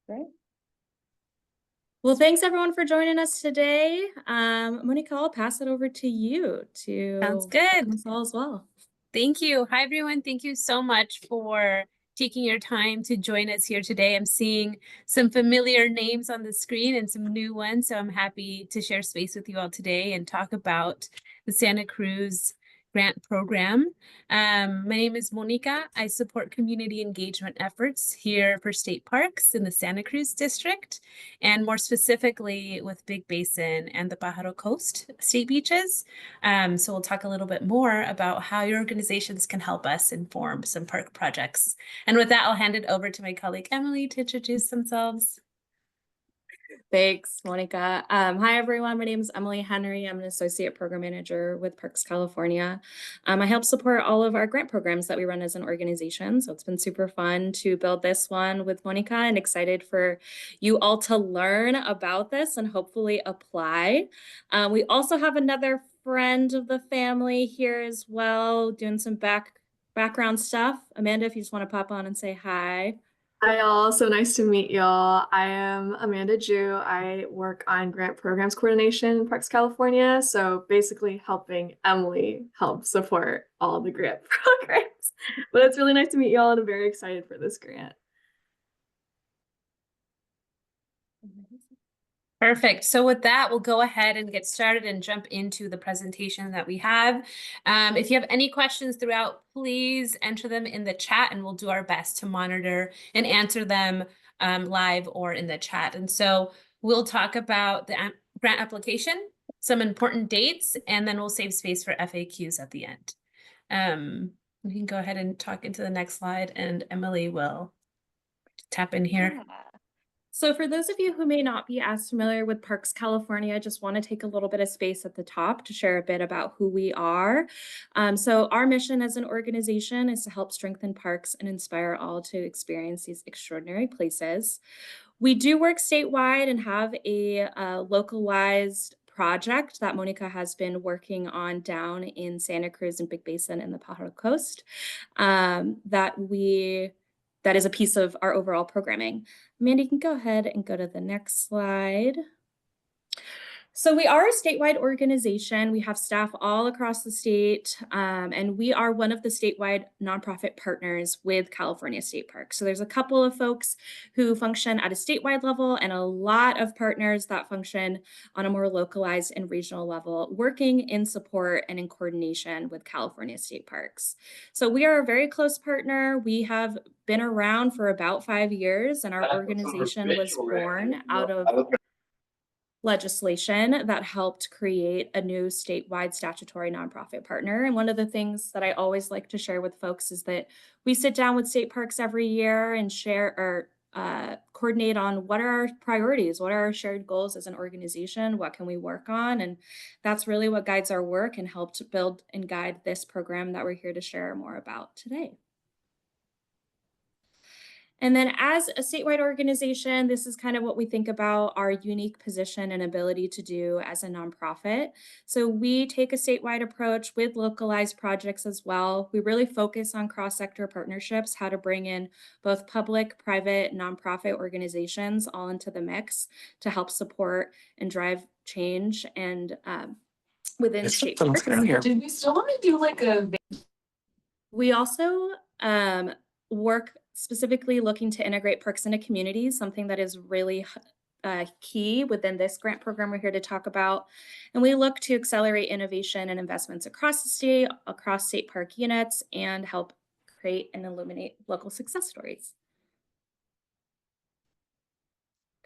Great. Well, thanks everyone for joining us today. Monica, I'll pass it over to you to Sounds good. welcome us all as well. Thank you. Hi, everyone. Thank you so much for taking your time to join us here today. I'm seeing some familiar names on the screen and some new ones, so I'm happy to share space with you all today and talk about the Santa Cruz Grant Program. My name is Monica. I support community engagement efforts here for state parks in the Santa Cruz district, and more specifically with Big Basin and the Pájaro Coast state beaches. So we'll talk a little bit more about how your organizations can help us inform some park projects. And with that, I'll hand it over to my colleague Emily to introduce themselves. Thanks, Monica. Hi, everyone. My name is Emily Henry. I'm an associate program manager with Parks California. I help support all of our grant programs that we run as an organization. So it's been super fun to build this one with Monica and excited for you all to learn about this and hopefully apply. We also have another friend of the family here as well, doing some background stuff. Amanda, if you just want to pop on and say hi. Hi, y'all. So nice to meet y'all. I am Amanda Ju. I work on grant programs coordination in Parks, California. So basically helping Emily help support all the grant programs. But it's really nice to meet y'all and I'm very excited for this grant. Perfect. So with that, we'll go ahead and get started and jump into the presentation that we have. If you have any questions throughout, please enter them in the chat and we'll do our best to monitor and answer them live or in the chat. And so we'll talk about the grant application, some important dates, and then we'll save space for FAQs at the end. We can go ahead and talk into the next slide and Emily will tap in here. Yeah. So for those of you who may not be as familiar with Parks California, I just want to take a little bit of space at the top to share a bit about who we are. So our mission as an organization is to help strengthen parks and inspire all to experience these extraordinary places. We do work statewide and have a localized project that Monica has been working on down in Santa Cruz and Big Basin and the Pájaro Coast that is a piece of our overall programming. Amanda, you can go ahead and go to the next slide. So we are a statewide organization. We have staff all across the state, and we are one of the statewide nonprofit partners with California State Parks. So there's a couple of folks who function at a statewide level and a lot of partners that function on a more localized and regional level, working in support and in coordination with California State Parks. So we are a very close partner. We have been around for about 5 years, and our organization was born out of legislation that helped create a new statewide statutory nonprofit partner. And one of the things that I always like to share with folks is that we sit down with state parks every year and share or coordinate on what are our priorities, what are our shared goals as an organization, what can we work on? And that's really what guides our work and helped build and guide this program that we're here to share more about today. And then as a statewide organization, this is kind of what we think about our unique position and ability to do as a nonprofit. So we take a statewide approach with localized projects as well. We really focus on cross-sector partnerships, how to bring in both public, private, nonprofit organizations all into the mix to help support and drive change and within state parks. Did we still want to do like a... We also work specifically looking to integrate parks into communities, something that is really key within this grant program we're here to talk about. And we look to accelerate innovation and investments across the state, across state park units, and help create and illuminate local success stories.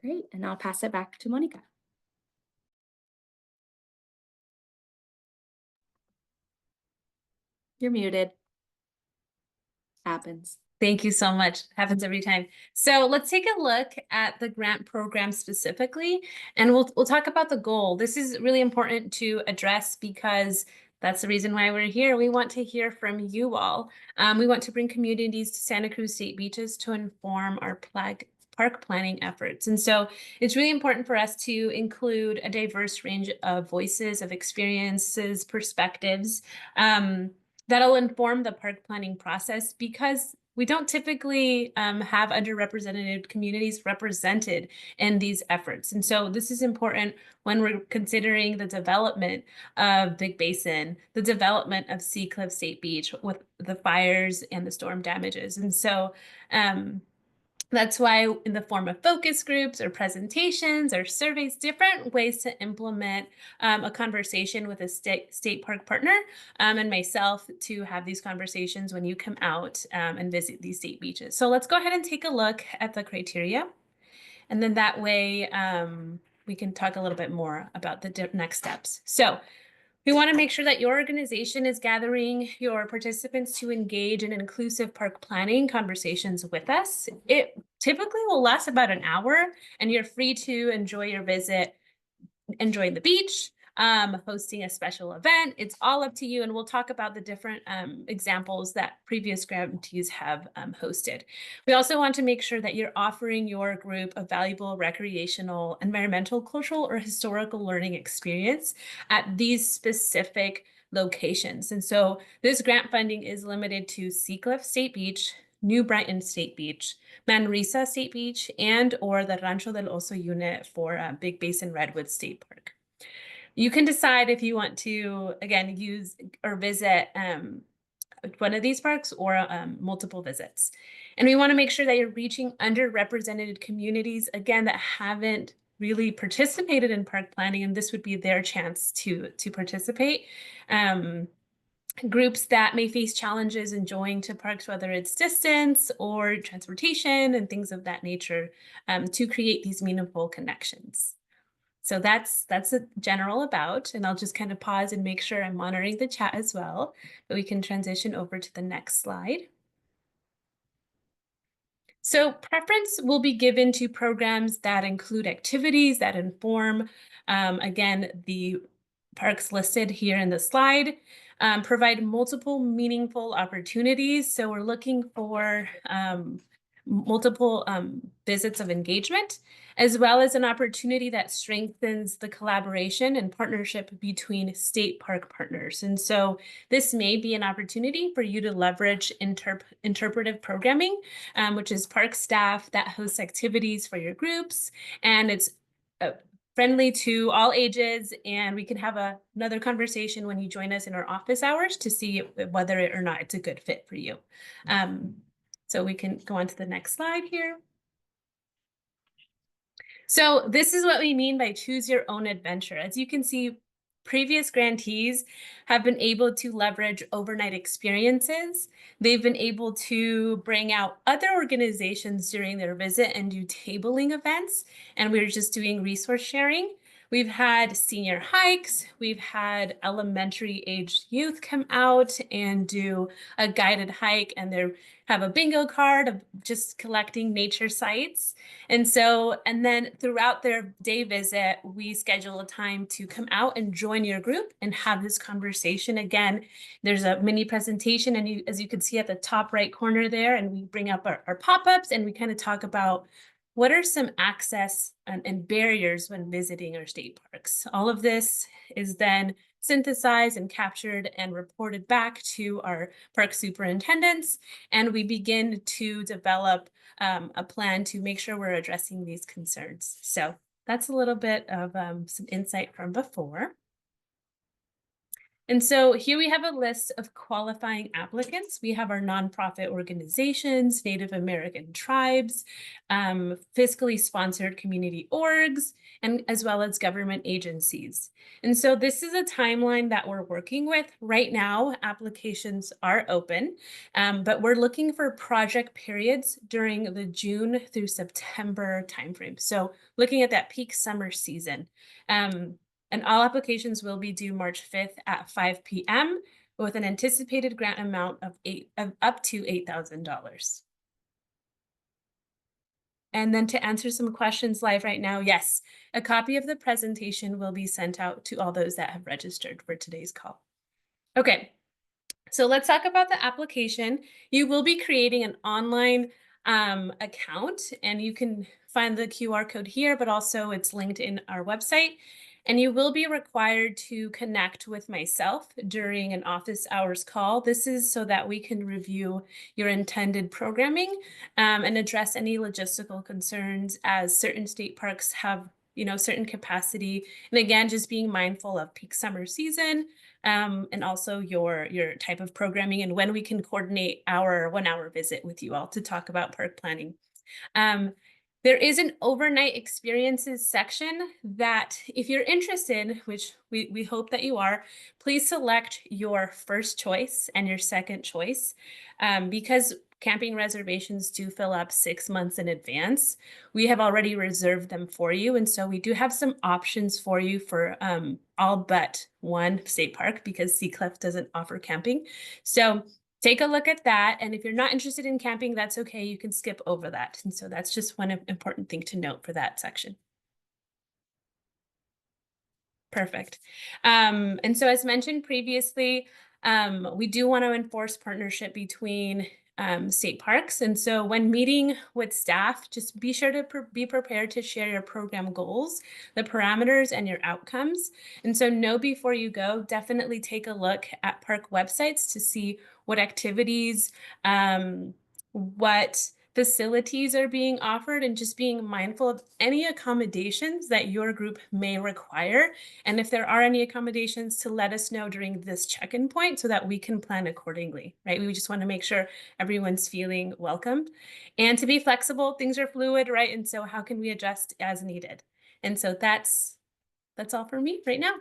Great, and I'll pass it back to Monica. You're muted. Happens. Thank you so much. Happens every time. So let's take a look at the grant program specifically, and we'll talk about the goal. This is really important to address because that's the reason why we're here. We want to hear from you all. We want to bring communities to Santa Cruz State Beaches to inform our park planning efforts. And so it's really important for us to include a diverse range of voices, of experiences, perspectives, that'll inform the park planning process, because we don't typically have underrepresented communities represented in these efforts. And so this is important when we're considering the development of Big Basin, the development of Sea Cliff State Beach with the fires and the storm damages. And so that's why in the form of focus groups or presentations or surveys, different ways to implement a conversation with a state park partner and myself to have these conversations when you come out and visit these state beaches. So let's go ahead and take a look at the criteria. And then that way we can talk a little bit more about the next steps. So we want to make sure that your organization is gathering your participants to engage in inclusive park planning conversations with us. It typically will last about an hour, and you're free to enjoy your visit, enjoying the beach, hosting a special event. It's all up to you, and we'll talk about the different examples that previous grantees have hosted. We also want to make sure that you're offering your group a valuable recreational, environmental, cultural, or historical learning experience at these specific locations. And so this grant funding is limited to Sea Cliff State Beach, New Brighton State Beach, Manresa State Beach, and or the Rancho del Oso unit for Big Basin Redwood State Park. You can decide if you want to, again, use or visit one of these parks or multiple visits. And we want to make sure that you're reaching underrepresented communities, again, that haven't really participated in park planning, and this would be their chance to participate. Groups that may face challenges enjoying to parks, whether it's distance or transportation and things of that nature, to create these meaningful connections. So that's a general about, and I'll just kind of pause and make sure I'm monitoring the chat as well, but we can transition over to the next slide. So preference will be given to programs that include activities that inform, again, the parks listed here in the slide, provide multiple meaningful opportunities. So we're looking for multiple visits of engagement, as well as an opportunity that strengthens the collaboration and partnership between state park partners. And so this may be an opportunity for you to leverage interpretive programming, which is park staff that hosts activities for your groups, and it's friendly to all ages, and we can have another conversation when you join us in our office hours to see whether or not it's a good fit for you. So we can go on to the next slide here. So this is what we mean by choose your own adventure. As you can see, previous grantees have been able to leverage overnight experiences. They've been able to bring out other organizations during their visit and do tabling events. And we're just doing resource sharing. We've had senior hikes. We've had elementary aged youth come out and do a guided hike, and they have a bingo card of just collecting nature sites. And then throughout their day visit, we schedule a time to come out and join your group and have this conversation. Again, there's a mini presentation, and as you can see at the top right corner there, and we bring up our pop-ups, and we kind of talk about what are some access and barriers when visiting our state parks. All of this is then synthesized and captured and reported back to our park superintendents, and we begin to develop a plan to make sure we're addressing these concerns. So that's a little bit of some insight from before. And so here we have a list of qualifying applicants. We have our nonprofit organizations, Native American tribes, fiscally sponsored community orgs, and as well as government agencies. And so this is a timeline that we're working with. Right now, applications are open, but we're looking for project periods during the June through September timeframe. So looking at that peak summer season. And all applications will be due March 5th at 5 p.m. with an anticipated grant amount of up to $8,000. And then to answer some questions live right now, yes, a copy of the presentation will be sent out to all those that have registered for today's call. Okay, so let's talk about the application. You will be creating an online account, and you can find the QR code here, but also it's linked in our website. And you will be required to connect with myself during an office hours call. This is so that we can review your intended programming and address any logistical concerns, as certain state parks have, you know, certain capacity. And again, just being mindful of peak summer season, and also your type of programming and when we can coordinate our 1 hour visit with you all to talk about park planning. Um, there is an overnight experiences section that, if you're interested, which we hope that you are, please select your first choice and your second choice. Because camping reservations do fill up 6 months in advance, we have already reserved them for you. And so we do have some options for you for all but one state park, because Seacliff doesn't offer camping. So take a look at that. And if you're not interested in camping, that's okay. You can skip over that. And so that's just one important thing to note for that section. Perfect. And so as mentioned previously, we do want to enforce partnership between state parks. And so when meeting with staff, just be sure to be prepared to share your program goals, the parameters, and your outcomes. And so know before you go, definitely take a look at park websites to see what activities, what facilities are being offered, and just being mindful of any accommodations that your group may require. And if there are any accommodations, to let us know during this check-in point so that we can plan accordingly, right? We just want to make sure everyone's feeling welcomed. And to be flexible, things are fluid, right? And so how can we adjust as needed? And so that's all for me right now.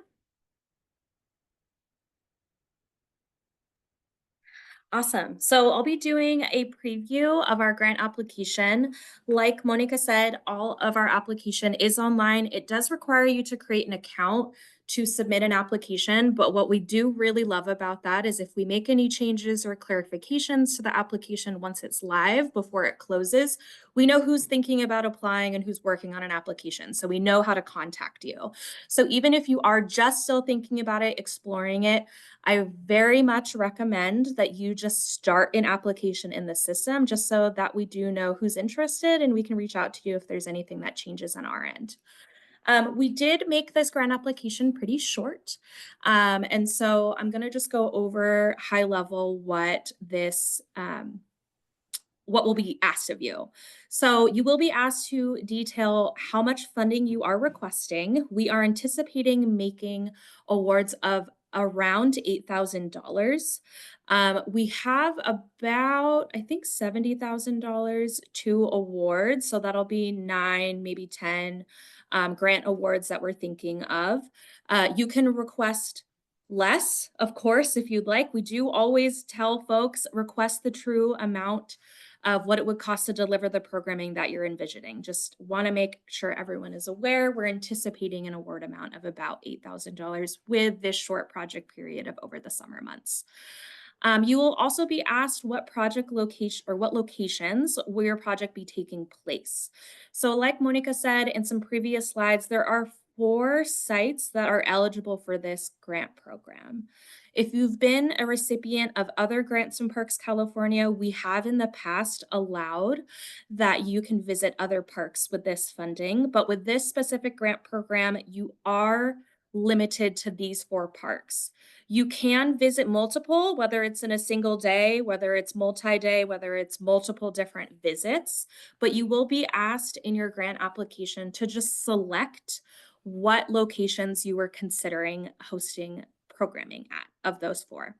Awesome. So I'll be doing a preview of our grant application. Like Monica said, all of our application is online. It does require you to create an account to submit an application, but what we do really love about that is if we make any changes or clarifications to the application once it's live before it closes, we know who's thinking about applying and who's working on an application. So we know how to contact you. So even if you are just still thinking about it, exploring it, I very much recommend that you just start an application in the system just so that we do know who's interested and we can reach out to you if there's anything that changes on our end. We did make this grant application pretty short. And so I'm going to just go over high level what what will be asked of you. So you will be asked to detail how much funding you are requesting. We are anticipating making awards of around $8,000. We have about, I think, $70,000 to award. So that'll be 9, maybe 10 grant awards that we're thinking of. You can request less, of course, if you'd like. We do always tell folks request the true amount of what it would cost to deliver the programming that you're envisioning. Just want to make sure everyone is aware. We're anticipating an award amount of about $8,000 with this short project period of over the summer months. You will also be asked what project location or what locations will your project be taking place. So like Monica said in some previous slides, there are 4 sites that are eligible for this grant program. If you've been a recipient of other grants in Parks California, we have in the past allowed that you can visit other parks with this funding, but with this specific grant program, you are limited to these 4 parks. You can visit multiple, whether it's in a single day, whether it's multi-day, whether it's multiple different visits, but you will be asked in your grant application to just select what locations you were considering hosting programming at of those 4.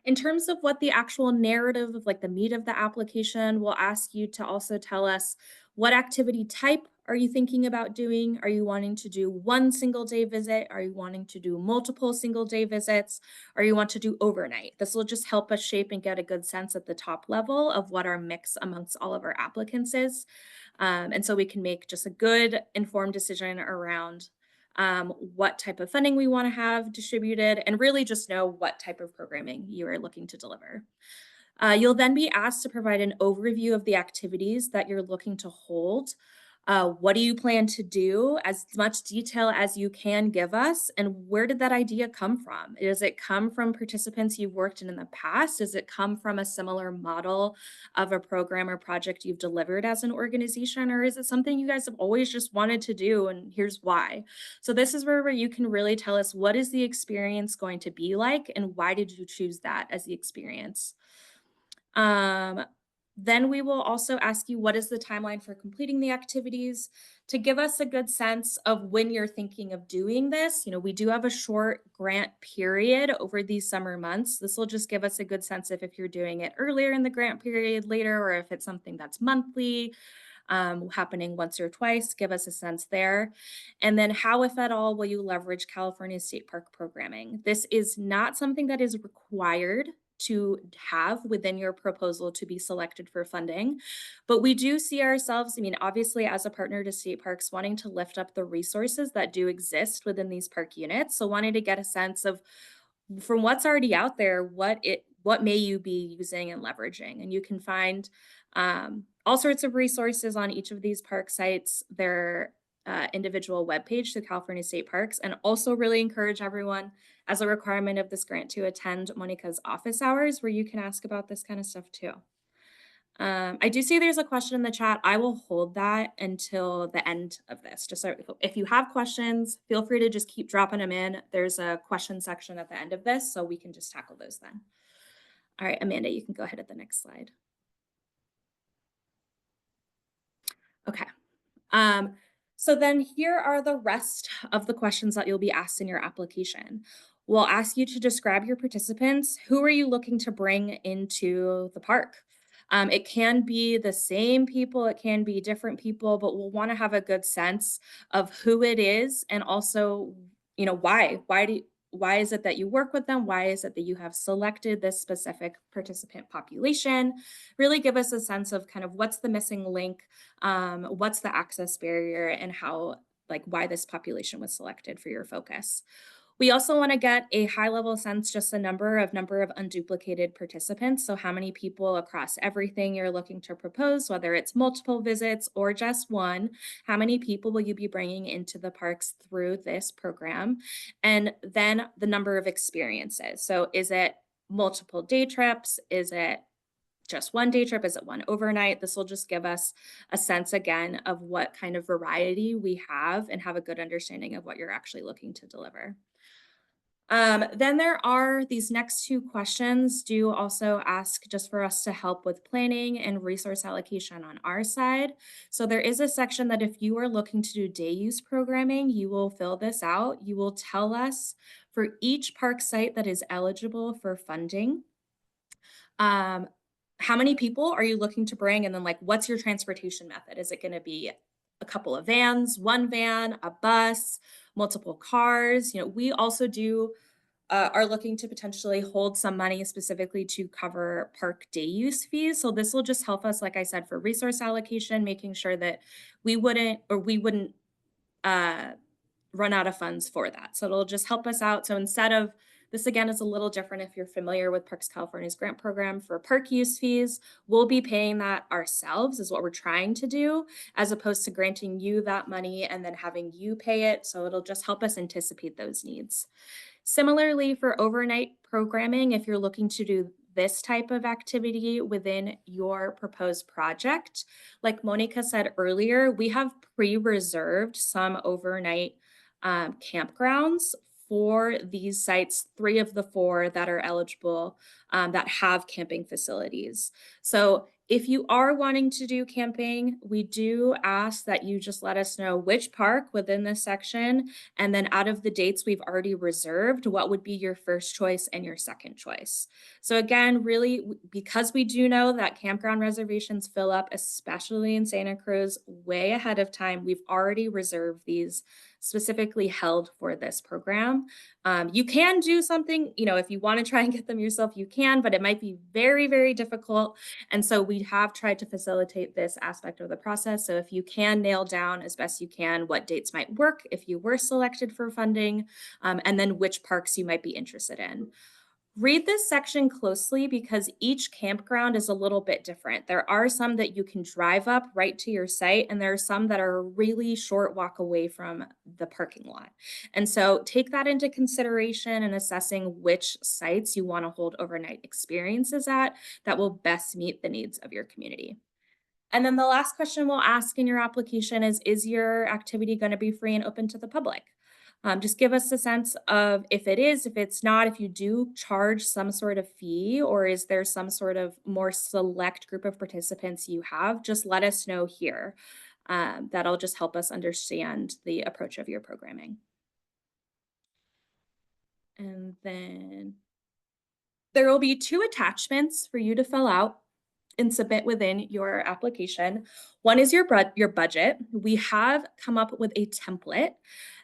In terms of what the actual narrative of like the meat of the application, we'll ask you to also tell us what activity type are you thinking about doing? Are you wanting to do 1 single day visit? Are you wanting to do multiple single day visits? Or you want to do overnight? This will just help us shape and get a good sense at the top level of what our mix amongst all of our applicants is. And so we can make just a good informed decision around what type of funding we want to have distributed, and really just know what type of programming you are looking to deliver. You'll then be asked to provide an overview of the activities that you're looking to hold. What do you plan to do? As much detail as you can give us. And where did that idea come from? Does it come from participants you've worked in the past? Does it come from a similar model of a program or project you've delivered as an organization? Or is it something you guys have always just wanted to do? And here's why. So this is where you can really tell us, what is the experience going to be like? And why did you choose that as the experience? Then we will also ask you, what is the timeline for completing the activities, to give us a good sense of when you're thinking of doing this. We do have a short grant period over these summer months. This will just give us a good sense of if you're doing it earlier in the grant period, later, or if it's something that's monthly, happening once or twice. Give us a sense there. And then how, if at all, will you leverage California State Park programming? This is not something that is required to have within your proposal to be selected for funding. But we do see ourselves, obviously as a partner to state parks, wanting to lift up the resources that do exist within these park units. So wanting to get a sense of, from what's already out there, what may you be using and leveraging. And you can find all sorts of resources on each of these park sites, their individual webpage to California State Parks, and also really encourage everyone, as a requirement of this grant, to attend Monica's office hours, where you can ask about this kind of stuff too. I do see there's a question in the chat. I will hold that until the end of this. Just so if you have questions, feel free to just keep dropping them in. There's a question section at the end of this, so we can just tackle those then. All right, Amanda, you can go ahead at the next slide. Okay. So then here are the rest of the questions that you'll be asked in your application. We'll ask you to describe your participants. Who are you looking to bring into the park? It can be the same people, it can be different people, but we'll want to have a good sense of who it is, and also, why. Why is it that you work with them? Why is it that you have selected this specific participant population? Really give us a sense of kind of what's the missing link, what's the access barrier, and how, why this population was selected for your focus. We also want to get a high level sense, just the number of unduplicated participants. So how many people across everything you're looking to propose, whether it's multiple visits or just one, how many people will you be bringing into the parks through this program? And then the number of experiences. So is it multiple day trips? Is it just one day trip? Is it one overnight? This will just give us a sense again of what kind of variety we have, and have a good understanding of what you're actually looking to deliver. Then there are these next two questions do also ask just for us to help with planning and resource allocation on our side. So there is a section that if you are looking to do day use programming, you will fill this out. You will tell us for each park site that is eligible for funding, how many people are you looking to bring? And then what's your transportation method? Is it going to be a couple of vans, one van, a bus, multiple cars? We also are looking to potentially hold some money specifically to cover park day use fees. So this will just help us, like I said, for resource allocation, making sure that we wouldn't run out of funds for that. So it'll just help us out. So instead of, this again is a little different if you're familiar with Parks California's grant program for park use fees, we'll be paying that ourselves, is what we're trying to do, as opposed to granting you that money and then having you pay it. So it'll just help us anticipate those needs. Similarly, for overnight programming, if you're looking to do this type of activity within your proposed project, like Monica said earlier, we have pre-reserved some overnight campgrounds for these sites, 3 of the 4 that are eligible, that have camping facilities. So if you are wanting to do camping, we do ask that you just let us know which park within this section, and then out of the dates we've already reserved, what would be your first choice and your second choice. So again, really, because we do know that campground reservations fill up, especially in Santa Cruz, way ahead of time, we've already reserved these specifically held for this program. You can do something, if you want to try and get them yourself, you can, but it might be very, very difficult. And so we have tried to facilitate this aspect of the process. So if you can nail down as best you can what dates might work if you were selected for funding, and then which parks you might be interested in. Read this section closely because each campground is a little bit different. There are some that you can drive up right to your site, and there are some that are a really short walk away from the parking lot. And so take that into consideration in assessing which sites you want to hold overnight experiences at that will best meet the needs of your community. And then the last question we'll ask in your application is your activity going to be free and open to the public? Just give us a sense of if it is, if it's not, if you do charge some sort of fee, or is there some sort of more select group of participants you have, just let us know here. That'll just help us understand the approach of your programming. And then there will be 2 attachments for you to fill out and submit within your application. One is your budget. We have come up with a template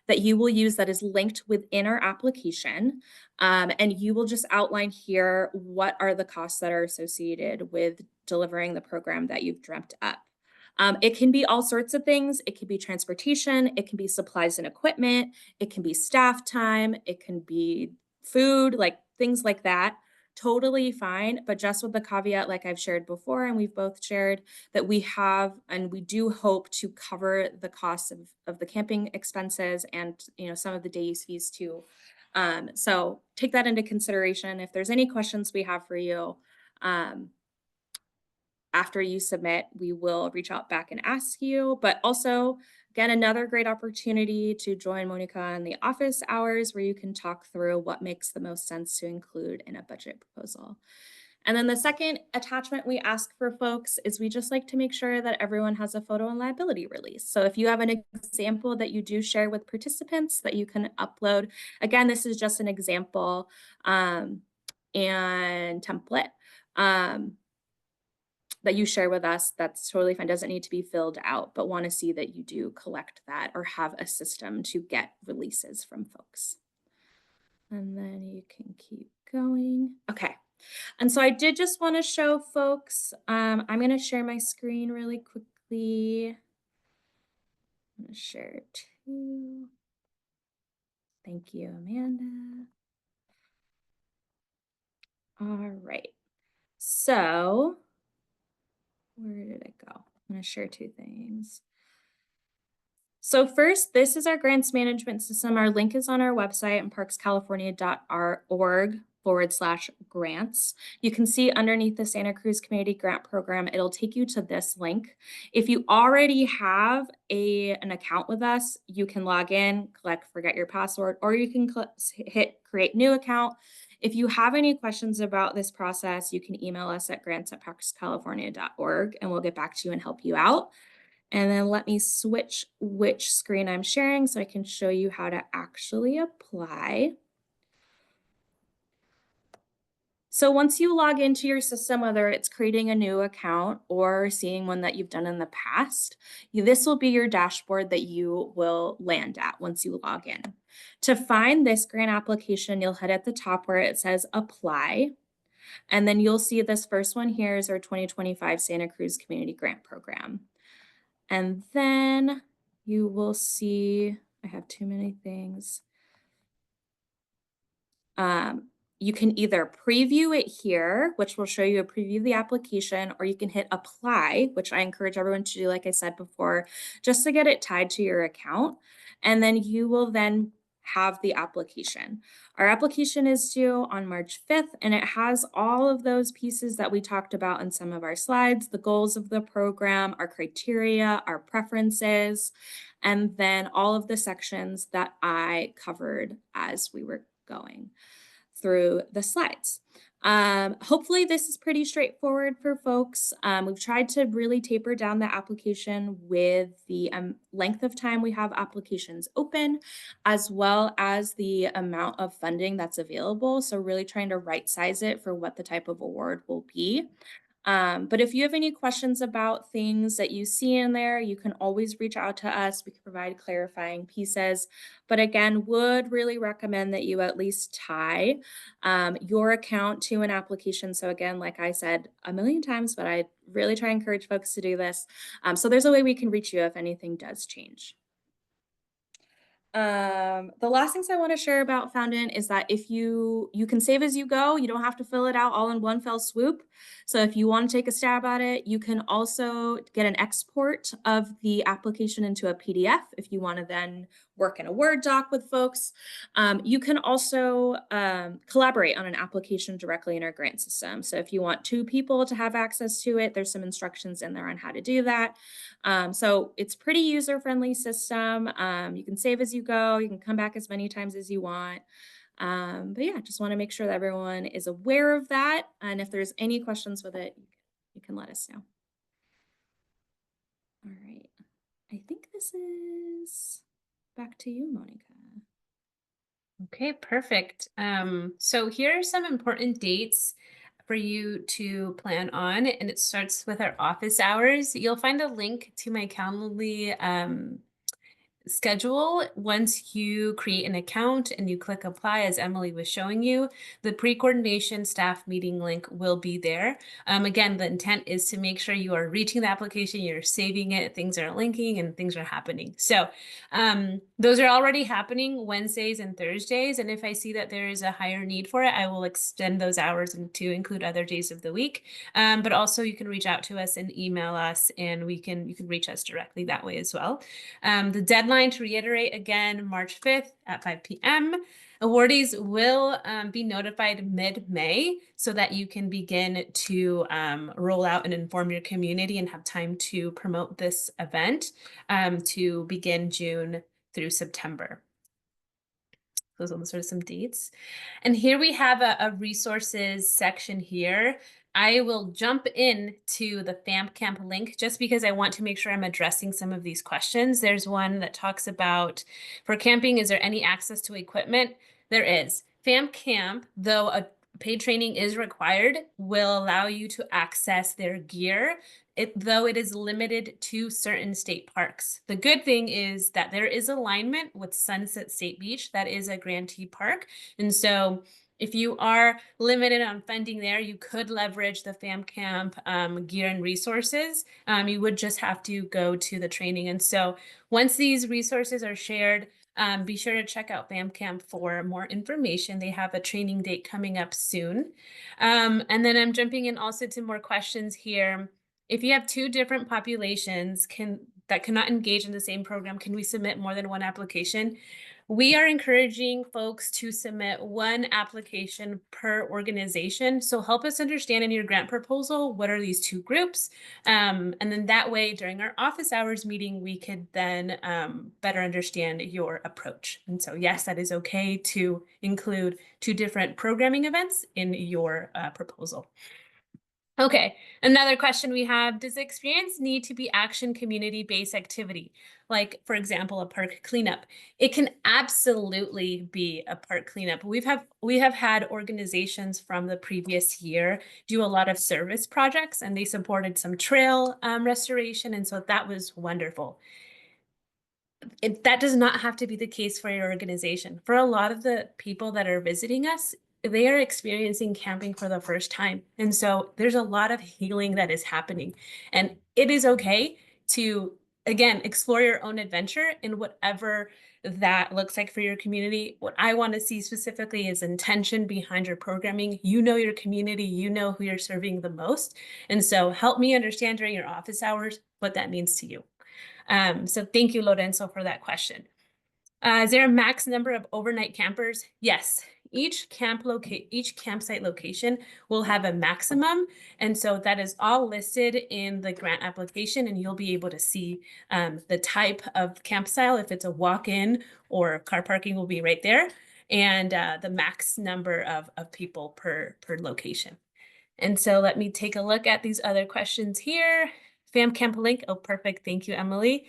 that you will use that is linked within our application. And you will just outline here what are the costs that are associated with delivering the program that you've dreamt up. It can be all sorts of things. It can be transportation, it can be supplies and equipment, it can be staff time, it can be food, like things like that. Totally fine, but just with the caveat, like I've shared before, and we've both shared, that we have and we do hope to cover the costs of the camping expenses and some of the day use fees too. So take that into consideration. If there's any questions we have for you, after you submit, we will reach out back and ask you. But also, again, another great opportunity to join Monica in the office hours where you can talk through what makes the most sense to include in a budget proposal. And then the second attachment we ask for folks is we just like to make sure that everyone has a photo and liability release. So if you have an example that you do share with participants that you can upload, again, this is just an example and template. That you share with us, that's totally fine. Doesn't need to be filled out, but want to see that you do collect that or have a system to get releases from folks. And then you can keep going. Okay. And so I did just want to show folks, I'm going to share my screen really quickly. I'm going to share it too. Thank you, Amanda. All right. So where did it go? I'm going to share 2 things. So first, this is our grants management system. Our link is on our website and parkscalifornia.org/grants. You can see underneath the Santa Cruz Community Grant Program, it'll take you to this link. If you already have an account with us, you can log in, click forget your password, or you can hit create new account. If you have any questions about this process, you can email us at grants@parkscalifornia.org and we'll get back to you and help you out. And then let me switch which screen I'm sharing so I can show you how to actually apply. So once you log into your system, whether it's creating a new account or seeing one that you've done in the past, this will be your dashboard that you will land at once you log in. To find this grant application, you'll head at the top where it says apply. And then you'll see this first one here is our 2025 Santa Cruz Community Grant Program. And then you will see, I have too many things. You can either preview it here, which will show you a preview of the application, or you can hit apply, which I encourage everyone to do, like I said before, just to get it tied to your account. And then you will then have the application. Our application is due on March 5th, and it has all of those pieces that we talked about in some of our slides, the goals of the program, our criteria, our preferences, and then all of the sections that I covered as we were going through the slides. Hopefully this is pretty straightforward for folks. We've tried to really taper down the application with the length of time we have applications open, as well as the amount of funding that's available. So really trying to right size it for what the type of award will be. But if you have any questions about things that you see in there, you can always reach out to us. We can provide clarifying pieces. But again, would really recommend that you at least tie your account to an application. So again, like I said a million times, but I really try to encourage folks to do this. So there's a way we can reach you if anything does change. The last things I want to share about Fountain is that if you can save as you go, you don't have to fill it out all in one fell swoop. So if you want to take a stab at it, you can also get an export of the application into a PDF if you want to then work in a Word doc with folks. You can also collaborate on an application directly in our grant system. So if you want 2 people to have access to it, there's some instructions in there on how to do that. So it's pretty user-friendly system. You can save as you go. You can come back as many times as you want. But yeah, just want to make sure that everyone is aware of that. And if there's any questions with it, you can let us know. All right. I think this is back to you, Monica. Okay, perfect. So here are some important dates for you to plan on, and it starts with our office hours. You'll find a link to my Calendly schedule. Once you create an account and you click apply, as Emily was showing you, the pre-coordination staff meeting link will be there. Again, the intent is to make sure you are reaching the application, you're saving it, things are linking and things are happening. So those are already happening Wednesdays and Thursdays. And if I see that there is a higher need for it, I will extend those hours to include other days of the week. But also you can reach out to us and email us, and you can reach us directly that way as well. The deadline, to reiterate again, March 5th at 5 p.m. Awardees will be notified mid-May so that you can begin to roll out and inform your community and have time to promote this event to begin June through September. Those are sort of some dates. And here we have a resources section here. I will jump in to the FAMP Camp link just because I want to make sure I'm addressing some of these questions. There's one that talks about, for camping, is there any access to equipment? There is. FAMP Camp, though a paid training is required, will allow you to access their gear, though it is limited to certain state parks. The good thing is that there is alignment with Sunset State Beach. That is a grantee park. And so if you are limited on funding there, you could leverage the FAM Camp gear and resources. You would just have to go to the training. And so once these resources are shared, be sure to check out FAM Camp for more information. They have a training date coming up soon. And then I'm jumping in also to more questions here. If you have 2 different populations that cannot engage in the same program, can we submit more than one application? We are encouraging folks to submit 1 application per organization. So help us understand in your grant proposal, what are these 2 groups? And then that way, during our office hours meeting, we could then better understand your approach. And so yes, that is okay to include 2 different programming events in your proposal. Okay, another question we have, does the experience need to be action community-based activity? Like, for example, a park cleanup. It can absolutely be a park cleanup. We have had organizations from the previous year do a lot of service projects, and they supported some trail restoration, and so that was wonderful. That does not have to be the case for your organization. For a lot of the people that are visiting us, they are experiencing camping for the first time. And so there's a lot of healing that is happening. And it is okay to, again, explore your own adventure in whatever that looks like for your community. What I want to see specifically is intention behind your programming. You know your community, you know who you're serving the most. And so help me understand during your office hours what that means to you. So thank you, Lorenzo, for that question. Is there a max number of overnight campers? Yes. Each campsite location will have a maximum. And so that is all listed in the grant application, and you'll be able to see the type of camp style. If it's a walk-in or car parking will be right there. And the max number of people per location. And so let me take a look at these other questions here. FAM Camp link. Oh, perfect. Thank you, Emily.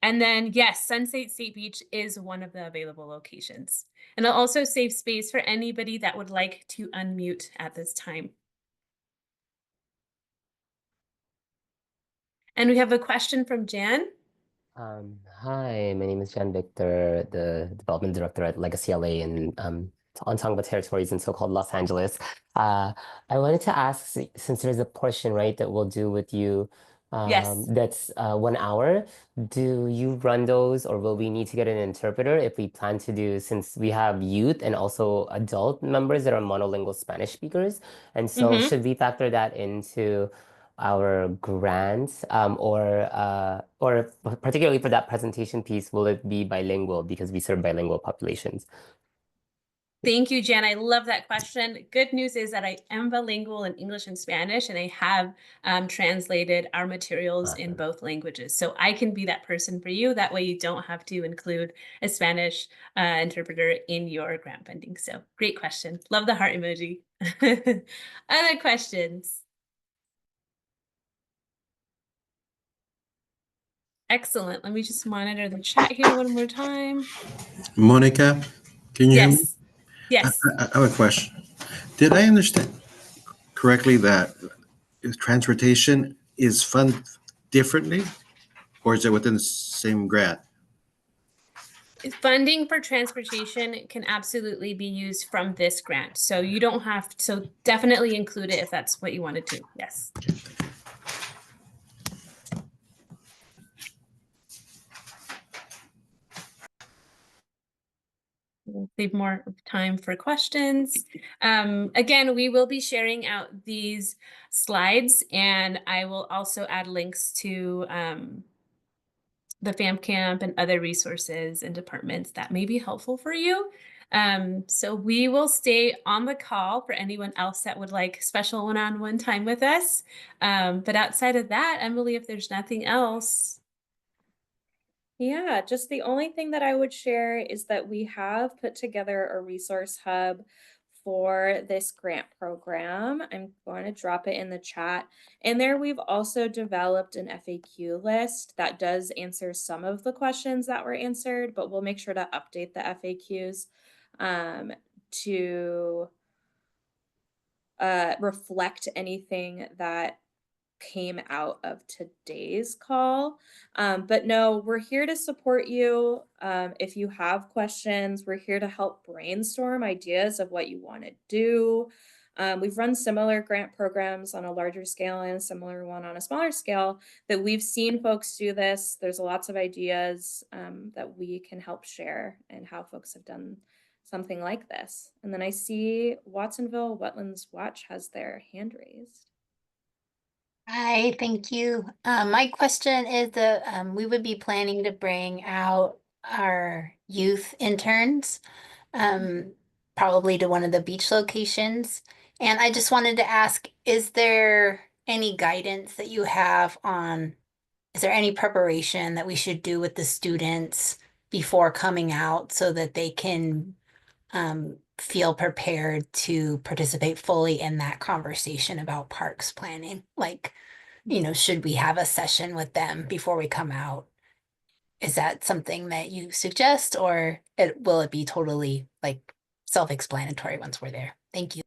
And then, yes, Sunset State Beach is one of the available locations. And I'll also save space for anybody that would like to unmute at this time. And we have a question from Jan. Hi, my name is Jan Victor, the development director at Legacy LA and Ontongva Territories in so-called Los Angeles. I wanted to ask, since there's a portion, right, that we'll do with you Yes. That's 1 hour. Do you run those, or will we need to get an interpreter if we plan to do, since we have youth and also adult members that are monolingual Spanish speakers? And so, Mm-hmm. should we factor that into our grants, or particularly for that presentation piece, will it be bilingual because we serve bilingual populations? Thank you, Jen. I love that question. Good news is that I am bilingual in English and Spanish, and I have translated our materials in Awesome. both languages. So I can be that person for you. That way you don't have to include a Spanish interpreter in your grant funding. So great question. Love the heart emoji. Other questions? Excellent. Let me just monitor the chat here one more time. Monica, can you hear me? Yes. Yes. I have a question. Did I understand correctly that transportation is funded differently, or is it within the same grant? Funding for transportation can absolutely be used from this grant. So you don't have, so definitely include it if that's what you wanted to. Yes. We'll leave more time for questions. Again, we will be sharing out these slides, and I will also add links to the FAM Camp and other resources and departments that may be helpful for you. So we will stay on the call for anyone else that would like special one-on-one time with us. But outside of that, Emily, if there's nothing else. Yeah, just the only thing that I would share is that we have put together a resource hub for this grant program. I'm going to drop it in the chat. And there we've also developed an FAQ list that does answer some of the questions that were answered, but we'll make sure to update the FAQs to reflect anything that came out of today's call. But no, we're here to support you. If you have questions, we're here to help brainstorm ideas of what you want to do. We've run similar grant programs on a larger scale and a similar one on a smaller scale that we've seen folks do this. There's lots of ideas that we can help share and how folks have done something like this. And then I see Watsonville Wetlands Watch has their hand raised. Hi, thank you. My question is that we would be planning to bring out our youth interns, probably to one of the beach locations. And I just wanted to ask, is there any guidance that you have on, is there any preparation that we should do with the students before coming out so that they can feel prepared to participate fully in that conversation about parks planning? Like, should we have a session with them before we come out? Is that something that you suggest, or will it be totally like self-explanatory once we're there? Thank you.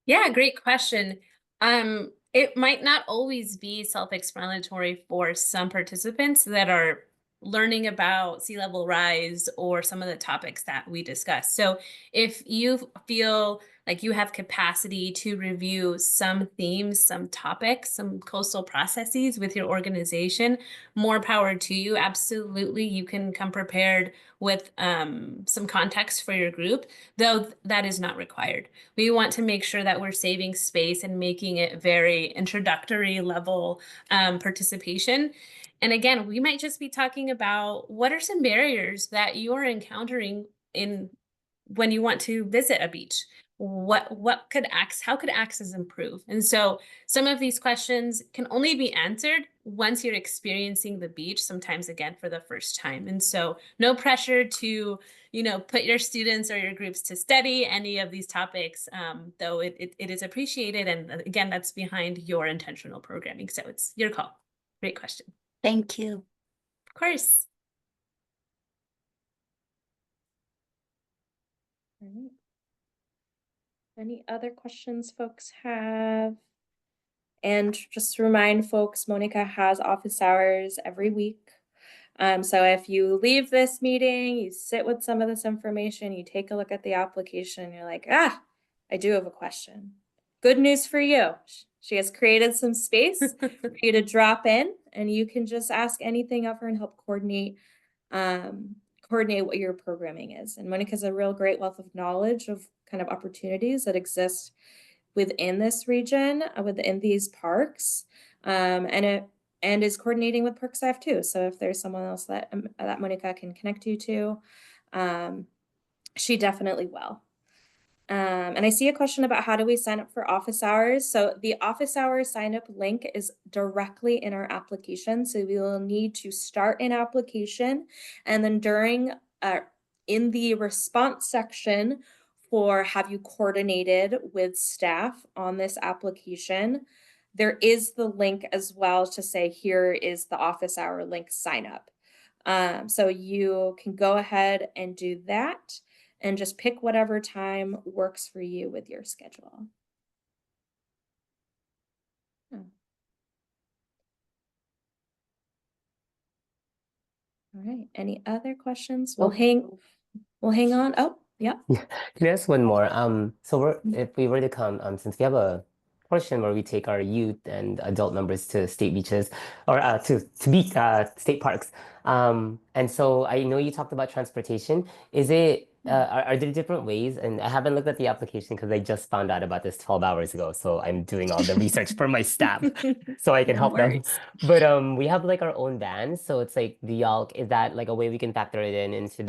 Yeah, great question. It might not always be self-explanatory for some participants that are learning about sea level rise or some of the topics that we discussed. So if you feel like you have capacity to review some themes, some topics, some coastal processes with your organization, more power to you. Absolutely, you can come prepared with some context for your group, though that is not required. We want to make sure that we're saving space and making it very introductory level participation. And again, we might just be talking about what are some barriers that you're encountering when you want to visit a beach. How could access improve? And so some of these questions can only be answered once you're experiencing the beach, sometimes again for the first time. And so no pressure to, put your students or your groups to study any of these topics, though it is appreciated. And again, that's behind your intentional programming. So it's your call. Great question. Thank you. Of course. All right. Any other questions folks have? And just to remind folks, Monica has office hours every week. So if you leave this meeting, you sit with some of this information, you take a look at the application, you're like, I do have a question. good news for you. She has created some space for you to drop in, and you can just ask anything of her and help coordinate what your programming is. And Monica's a real great wealth of knowledge of kind of opportunities that exist within this region, within these parks, and is coordinating with park staff too. So if there's someone else that Monica can connect you to, she definitely will. And I see a question about how do we sign up for office hours. So the office hours sign up link is directly in our application. So we will need to start an application, and then in the response section for have you coordinated with staff on this application, there is the link as well to say here is the office hour link sign up. So you can go ahead and do that and just pick whatever time works for you with your schedule. Oh. All right, any other questions? We'll hang on. Oh, yeah. Can I ask one more? So if we were to come, since we have a portion where we take our youth and adult members to state beaches or to state parks. And so I know you talked about transportation. Is it are there different ways? And I haven't looked at the application because I just found out about this 12 hours ago. So I'm doing all the research for my staff so I can No help them. worries. But we have like our own vans. So it's like is that like a way we can factor it into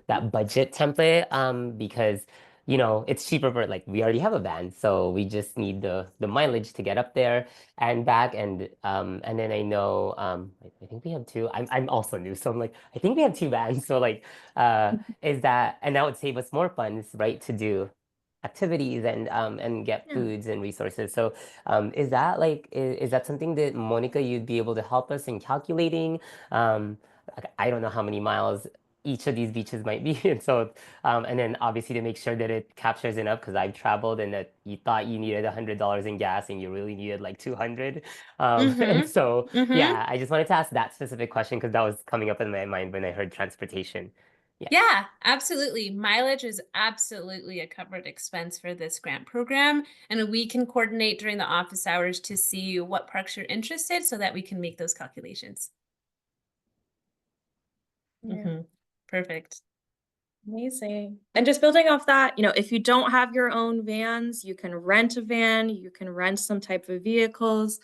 that budget template? Because you know, it's cheaper for like we already have a van, so we just need the mileage to get up there and back. And then I know I think we have two. I'm also new, so I'm like I think we have two vans. So like is that and that would save us more funds, right, to do activities and get Yeah. foods and resources. So is that is that something that Monica you'd be able to help us in calculating? I don't know how many miles each of these beaches might be. And so, and then obviously to make sure that it captures enough, because I've traveled and that you thought you needed $100 in gas and you really needed like 200. And so, yeah, I just wanted to ask that specific question because that was coming up in my mind when I heard transportation. Yeah, absolutely. Mileage is absolutely a covered expense for this grant program. And we can coordinate during the office hours to see what parks you're interested so that we can make those calculations. Yeah. Perfect. Amazing. And just building off that, you know, if you don't have your own vans, you can rent a van, you can rent some type of vehicles.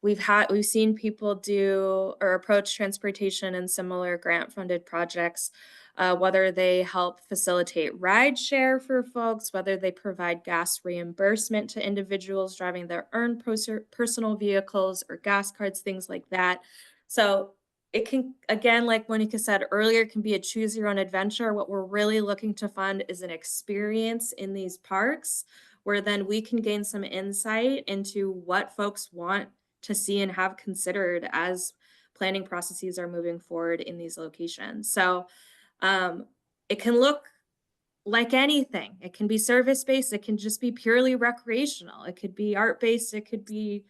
We've seen people do or approach transportation and similar grant funded projects, whether they help facilitate ride share for folks, whether they provide gas reimbursement to individuals driving their own personal vehicles or gas cards, things like that. So it can, again, like Monica said earlier, can be a choose your own adventure. What we're really looking to fund is an experience in these parks where then we can gain some insight into what folks want to see and have considered as planning processes are moving forward in these locations. So it can look like anything. It can be service-based. It can just be purely recreational. It could be art-based. It could be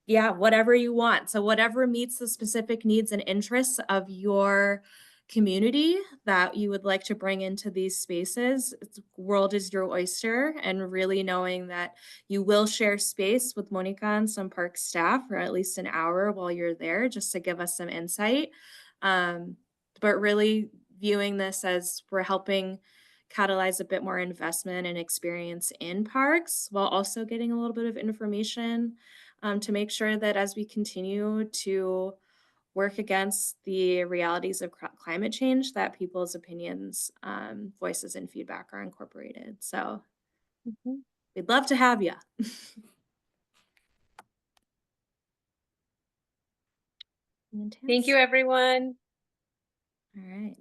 whatever you want. So whatever meets the specific needs and interests of your community that you would like to bring into these spaces, the world is your oyster. And really knowing that you will share space with Monica and some park staff for at least an hour while you're there, just to give us some insight. But really viewing this as we're helping catalyze a bit more investment and experience in parks while also getting a little bit of information to make sure that as we continue to work against the realities of climate change, that people's opinions, voices, and feedback are incorporated. So we'd love to have you. Thank you, everyone. All right.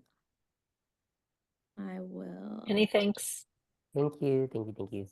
I will. Many thanks. Thank you. Thank you. Thank you.